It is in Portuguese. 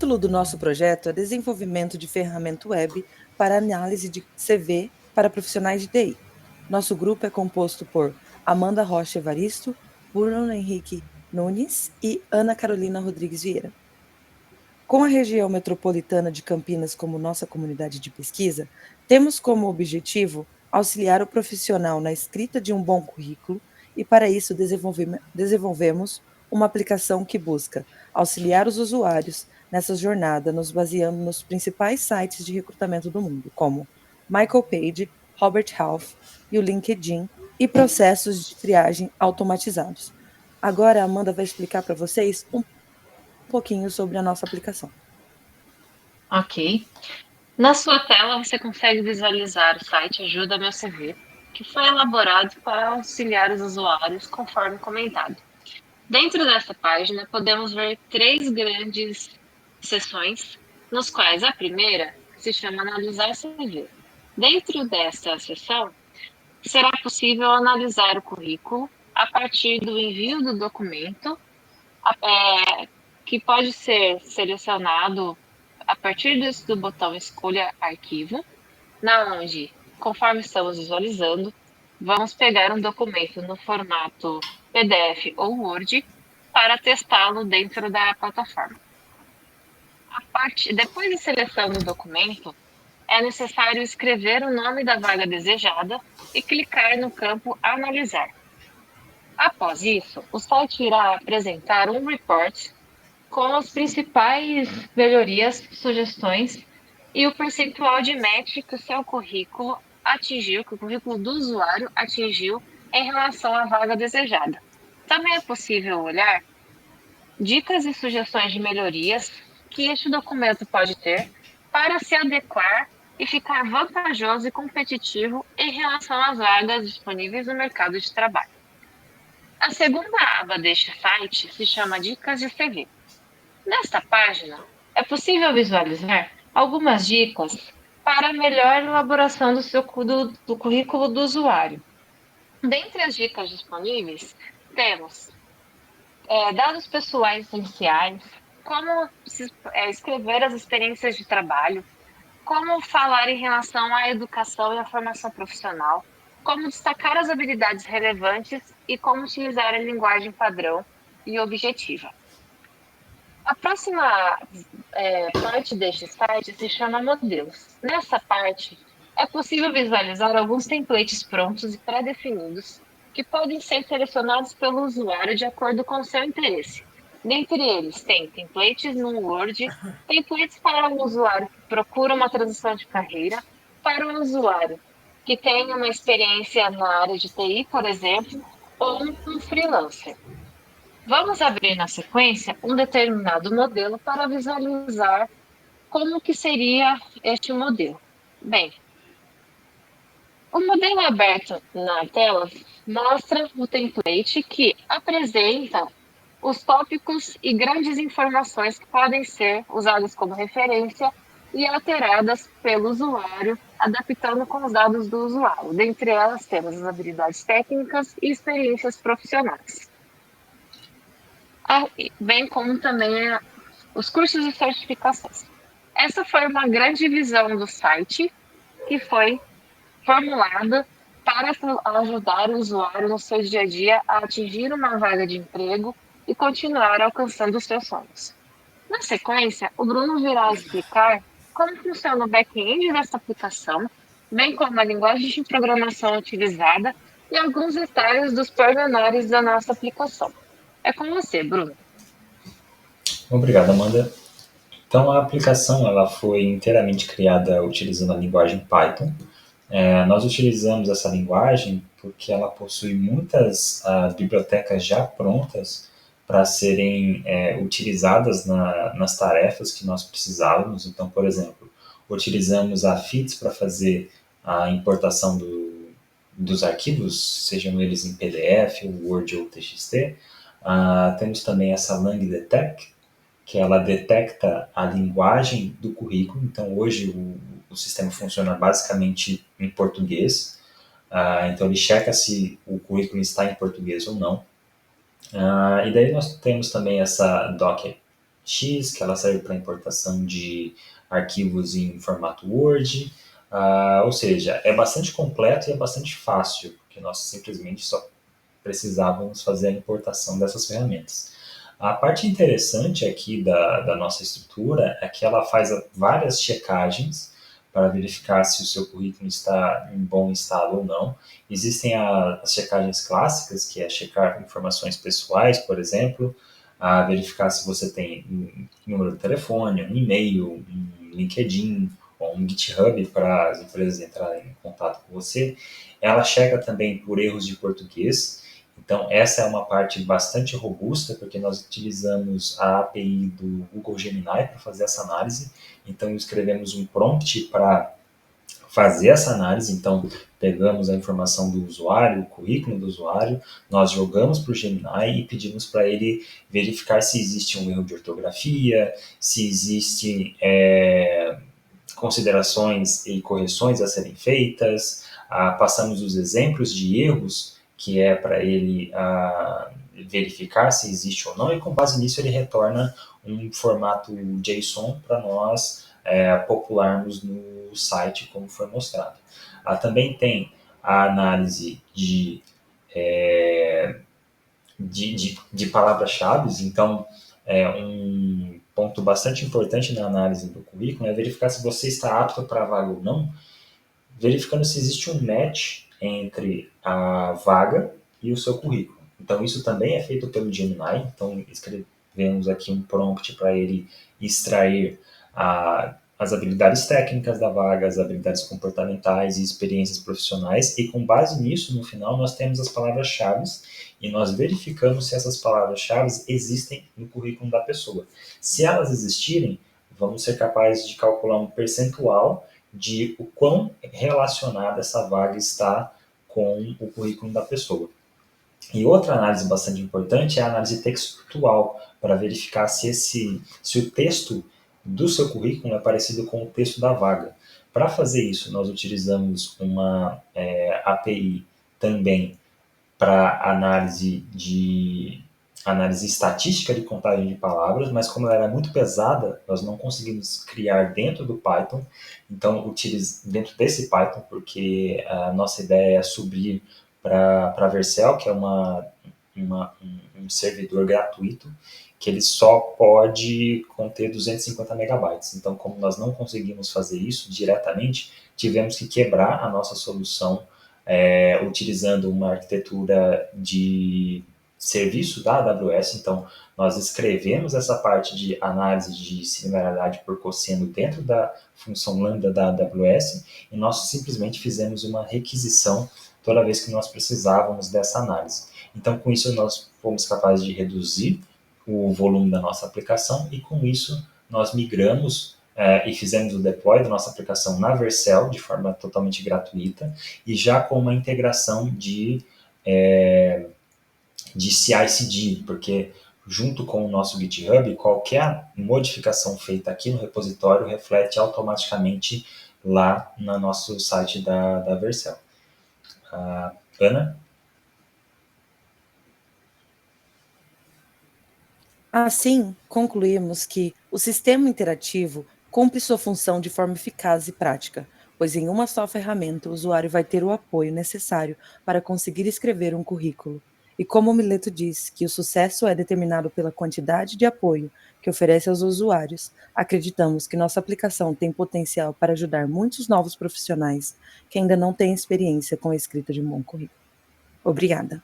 título do nosso projeto é Desenvolvimento de Ferramenta Web para Análise de CV para Profissionais de TI. Nosso grupo é composto por Amanda Rocha Evaristo, Bruno Henrique Nunes e Ana Carolina Rodrigues Vieira. Com a região metropolitana de Campinas como nossa comunidade de pesquisa, temos como objetivo auxiliar o profissional na escrita de um bom currículo e, para isso, desenvolvemos uma aplicação que busca auxiliar os usuários nessa jornada, nos baseando nos principais sites de recrutamento do mundo, como Michael Page, Robert Half e o LinkedIn, e processos de triagem automatizados. Agora a Amanda vai explicar para vocês um pouquinho sobre a nossa aplicação. Ok. Na sua tela, você consegue visualizar o site Ajuda Meu CV, que foi elaborado para auxiliar os usuários, conforme comentado. Dentro dessa página, podemos ver três grandes seções, nos quais a primeira se chama Analisar CV. Dentro desta seção, será possível analisar o currículo a partir do envio do documento, que pode ser selecionado a partir do botão Escolha Arquivo, na onde, conforme estamos visualizando, vamos pegar um documento no formato PDF ou Word para testá-lo dentro da plataforma. Depois da seleção do documento, é necessário escrever o nome da vaga desejada e clicar no campo Analisar. Após isso, o site irá apresentar um report com as principais melhorias, sugestões e o percentual de match que o seu currículo atingiu, que o currículo do usuário atingiu em relação à vaga desejada. Também é possível olhar dicas e sugestões de melhorias que este documento pode ter para se adequar e ficar vantajoso e competitivo em relação às vagas disponíveis no mercado de trabalho. A segunda aba deste site se chama Dicas de CV. Nesta página, é possível visualizar algumas dicas para a melhor elaboração do currículo do usuário. Dentre as dicas disponíveis, temos dados pessoais essenciais, como escrever as experiências de trabalho, como falar em relação à educação e à formação profissional, como destacar as habilidades relevantes e como utilizar a linguagem padrão e objetiva. A próxima parte deste site se chama Modelos. Nessa parte, é possível visualizar alguns templates prontos e pré-definidos que podem ser selecionados pelo usuário de acordo com o seu interesse. Dentre eles, tem templates no Word, templates para o usuário que procura uma transição de carreira, para o usuário que tem uma experiência na área de TI, por exemplo, ou um freelancer. Vamos abrir na sequência um determinado modelo para visualizar como que seria este modelo. Bem, o modelo aberto na tela mostra o template que apresenta os tópicos e grandes informações que podem ser usadas como referência e alteradas pelo usuário, adaptando com os dados do usuário. Dentre elas, temos as habilidades técnicas e experiências profissionais, bem como também os cursos e certificações. Essa foi uma grande visão do site que foi formulada para ajudar o usuário no seu dia a dia a atingir uma vaga de emprego e continuar alcançando os seus sonhos. Na sequência, o Bruno virá explicar como funciona o back-end dessa aplicação, bem como a linguagem de programação utilizada e alguns detalhes dos pormenores da nossa aplicação. É com você, Bruno. Obrigado, Amanda. Então, a aplicação ela foi inteiramente criada utilizando a linguagem Python. Nós utilizamos essa linguagem porque ela possui muitas bibliotecas já prontas para serem utilizadas nas tarefas que nós precisávamos. Então, por exemplo, utilizamos a FITS para fazer a importação dos arquivos, sejam eles em PDF, Word ou TXT. Temos também essa LangDetect, que ela detecta a linguagem do currículo. Então, hoje, o sistema funciona basicamente em português. Então, ele checa se o currículo está em português ou não. E daí nós temos também essa Docker X, que ela serve para importação de arquivos em formato Word, ou seja, é bastante completo e é bastante fácil, porque nós simplesmente só precisávamos fazer a importação dessas ferramentas. A parte interessante aqui da nossa estrutura é que ela faz várias checagens para verificar se o seu currículo está em bom estado ou não. Existem as checagens clássicas, que é checar informações pessoais, por exemplo, a verificar se você tem um número de telefone, um e-mail, um LinkedIn ou um GitHub para as empresas entrarem em contato com você. Ela checa também por erros de português. Então, essa é uma parte bastante robusta, porque nós utilizamos a API do Google Gemini para fazer essa análise. Então, escrevemos um prompt para fazer essa análise. Então, pegamos a informação do usuário, o currículo do usuário, nós jogamos para o Gemini e pedimos para ele verificar se existe um erro de ortografia, se existem considerações e correções a serem feitas, passamos os exemplos de erros que é para ele verificar se existe ou não, e com base nisso ele retorna um formato JSON para nós popularmos no site, como foi mostrado. Também tem a análise de palavras-chave. Então, um ponto bastante importante na análise do currículo é verificar se você está apto para a vaga ou não, verificando se existe um match entre a vaga e o seu currículo. Então, isso também é feito pelo Gemini. Então, escrevemos aqui um prompt para ele extrair as habilidades técnicas da vaga, as habilidades comportamentais e experiências profissionais, e com base nisso, no final, nós temos as palavras-chave e nós verificamos se essas palavras-chave existem no currículo da pessoa. Se elas existirem, vamos ser capazes de calcular um percentual de o quão relacionada essa vaga está com o currículo da pessoa. E outra análise bastante importante é a análise textual, para verificar se o texto do seu currículo é parecido com o texto da vaga. Para fazer isso, nós utilizamos uma API também para análise estatística de contagem de palavras, mas como ela era muito pesada, nós não conseguimos criar dentro do Python. Então, dentro desse Python, porque a nossa ideia é subir para a Vercel, que é um servidor gratuito, que ele só pode conter 250 megabytes. Então, como nós não conseguimos fazer isso diretamente, tivemos que quebrar a nossa solução utilizando uma arquitetura de serviço da AWS. Então, nós escrevemos essa parte de análise de similaridade por cosseno dentro da função lambda da AWS e nós simplesmente fizemos uma requisição toda vez que nós precisávamos dessa análise. Então, com isso, nós fomos capazes de reduzir o volume da nossa aplicação e, com isso, nós migramos e fizemos o deploy da nossa aplicação na Vercel de forma totalmente gratuita e já com uma integração de CI/CD, porque junto com o nosso GitHub, qualquer modificação feita aqui no repositório reflete automaticamente lá no nosso site da Vercel. Ana? Assim, concluímos que o sistema interativo cumpre sua função de forma eficaz e prática, pois em uma só ferramenta o usuário vai ter o apoio necessário para conseguir escrever um currículo. E como o Mileto diz que o sucesso é determinado pela quantidade de apoio que oferece aos usuários, acreditamos que nossa aplicação tem potencial para ajudar muitos novos profissionais que ainda não têm experiência com a escrita de um bom currículo. Obrigada.